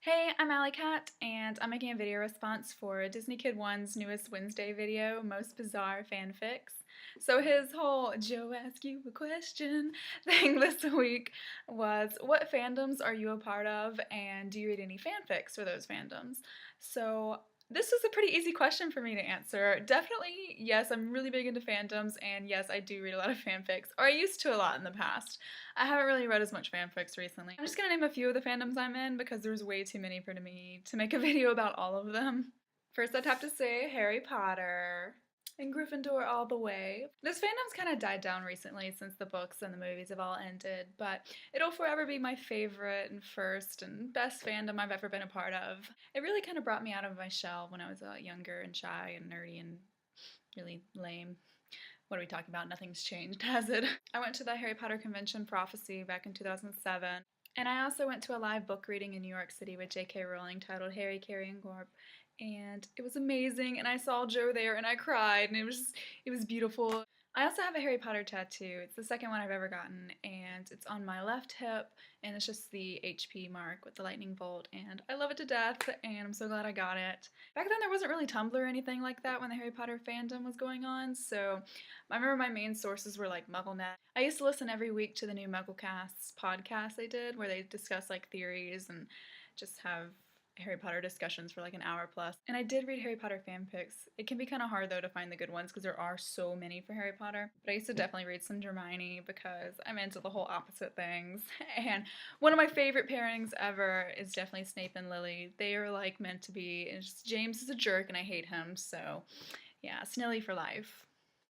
Hey, I'm alicat, and I'm making a video response for Disney Kid 1's newest Wednesday video, Most Bizarre Fanfics. So his whole Joe ask you a question thing this week was, what fandoms are you a part of, and do you read any fanfics for those fandoms? So this was a pretty easy question for me to answer. Definitely, yes, I'm really big into fandoms, and yes, I do read a lot of fanfics, or I used to a lot in the past. I haven't really read as much fanfics recently. I'm just gonna name a few of the fandoms I'm in because there's way too many for me to make a video about all of them. First, I'd have to say Harry Potter and Gryffindor all the way. This fandom's kind of died down recently since the books and the movies have all ended, but it'll forever be my favorite and first and best fandom I've ever been a part of. It really kind of brought me out of my shell when I was younger and shy and nerdy and really lame. What are we talking about? Nothing's changed, has it? I went to the Harry Potter convention Prophecy back in 2007. And I also went to a live book reading in New York City with J.K. Rowling titled Harry, Carrie, and Gorp. And it was amazing, and I saw Joe there and I cried, and it was beautiful. I also have a Harry Potter tattoo. It's the second one I've ever gotten, and it's on my left hip, and it's just the HP mark with the lightning bolt, and I love it to death, and I'm so glad I got it. Back then there wasn't really Tumblr or anything like that when the Harry Potter fandom was going on, so I remember my main sources were like MuggleNet. I used to listen every week to the new MuggleCasts podcast they did, where they discuss like theories and just have Harry Potter discussions for like an hour plus. And I did read Harry Potter fanfics. It can be kind of hard though to find the good ones because there are so many for Harry Potter. But I used to definitely read some Hermione because I'm into the whole opposite things. And one of my favorite pairings ever is definitely Snape and Lily. They are like meant to be. And just, James is a jerk and I hate him. So yeah, Snilly for life.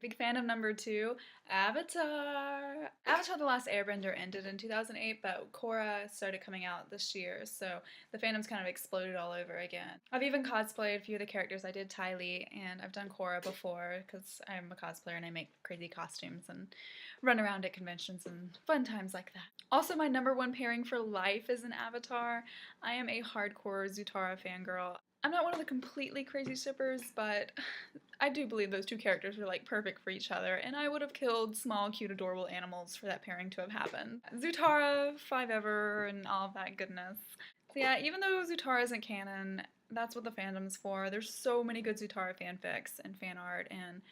Big fan of number 2, Avatar. Avatar The Last Airbender ended in 2008, but Korra started coming out this year, so the fandom's kind of exploded all over again. I've even cosplayed a few of the characters. I did Ty Lee, and I've done Korra before, because I'm a cosplayer and I make crazy costumes and run around at conventions and fun times like that. Also, my number 1 pairing for life is an Avatar. I am a hardcore Zutara fangirl. I'm not one of the completely crazy shippers, but I do believe those two characters are like perfect for each other, and I would have killed small, cute, adorable animals for that pairing to have happened. Zutara, Five Ever, and all of that goodness. So yeah, even though Zutara isn't canon, that's what the fandom's for. There's so many good Zutara fanfics and fan art, and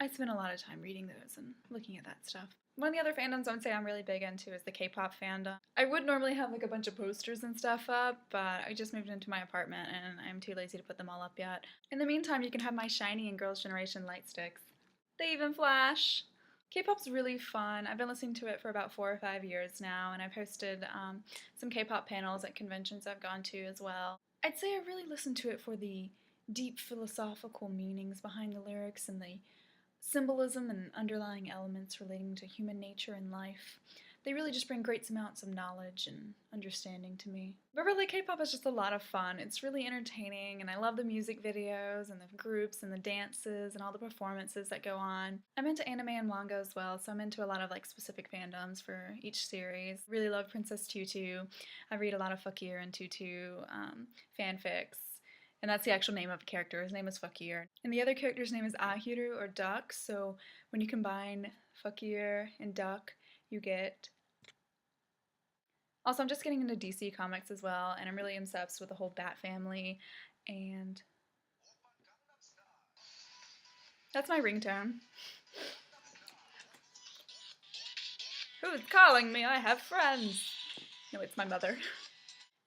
I spend a lot of time reading those and looking at that stuff. One of the other fandoms I would say I'm really big into is the K-pop fandom. I would normally have like a bunch of posters and stuff up, but I just moved into my apartment and I'm too lazy to put them all up yet. In the meantime, you can have my Shiny and Girls' Generation light sticks. They even flash! K-pop's really fun. I've been listening to it for about 4 or 5 years now, and I've hosted some K-pop panels at conventions I've gone to as well. I'd say I really listen to it for the deep philosophical meanings behind the lyrics and the symbolism and underlying elements relating to human nature and life. They really just bring great amounts of knowledge and understanding to me. But really, K-pop is just a lot of fun. It's really entertaining, and I love the music videos and the groups and the dances and all the performances that go on. I'm into anime and manga as well, so I'm into a lot of like specific fandoms for each series. Really love Princess Tutu. I read a lot of Fakir and Tutu fanfics. And that's the actual name of a character. His name is Fakir. And the other character's name is Ahiru, or Duck, so when you combine Fakir and Duck, you get... Also, I'm just getting into DC comics as well, and I'm really obsessed with the whole Bat family, and... That's my ringtone. Who's calling me? I have friends! No, it's my mother.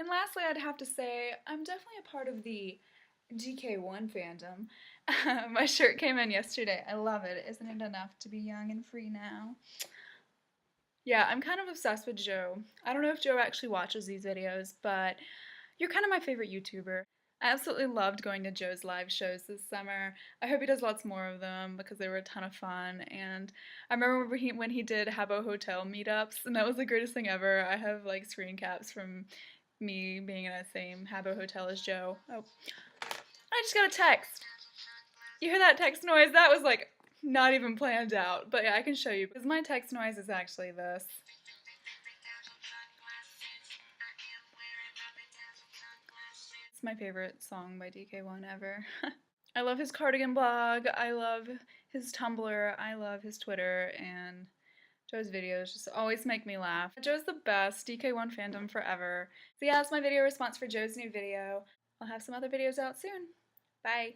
And lastly, I'd have to say, I'm definitely a part of the GK1 fandom. My shirt came in yesterday. I love it. Isn't it enough to be young and free now? Yeah, I'm kind of obsessed with Joe. I don't know if Joe actually watches these videos, but you're kind of my favorite YouTuber. I absolutely loved going to Joe's live shows this summer. I hope he does lots more of them because they were a ton of fun. And I remember when he did Habbo Hotel meetups, and that was the greatest thing ever. I have like screen caps from me being in the same Habbo Hotel as Joe. Oh, I just got a text. You hear that text noise? That was like not even planned out. But yeah, I can show you because my text noise is actually this. It's my favorite song by DK1 ever. I love his cardigan blog. I love his Tumblr. I love his Twitter, and Joe's videos just always make me laugh. Joe's the best. DK1 fandom forever. So yeah, that's my video response for Joe's new video. I'll have some other videos out soon. Bye.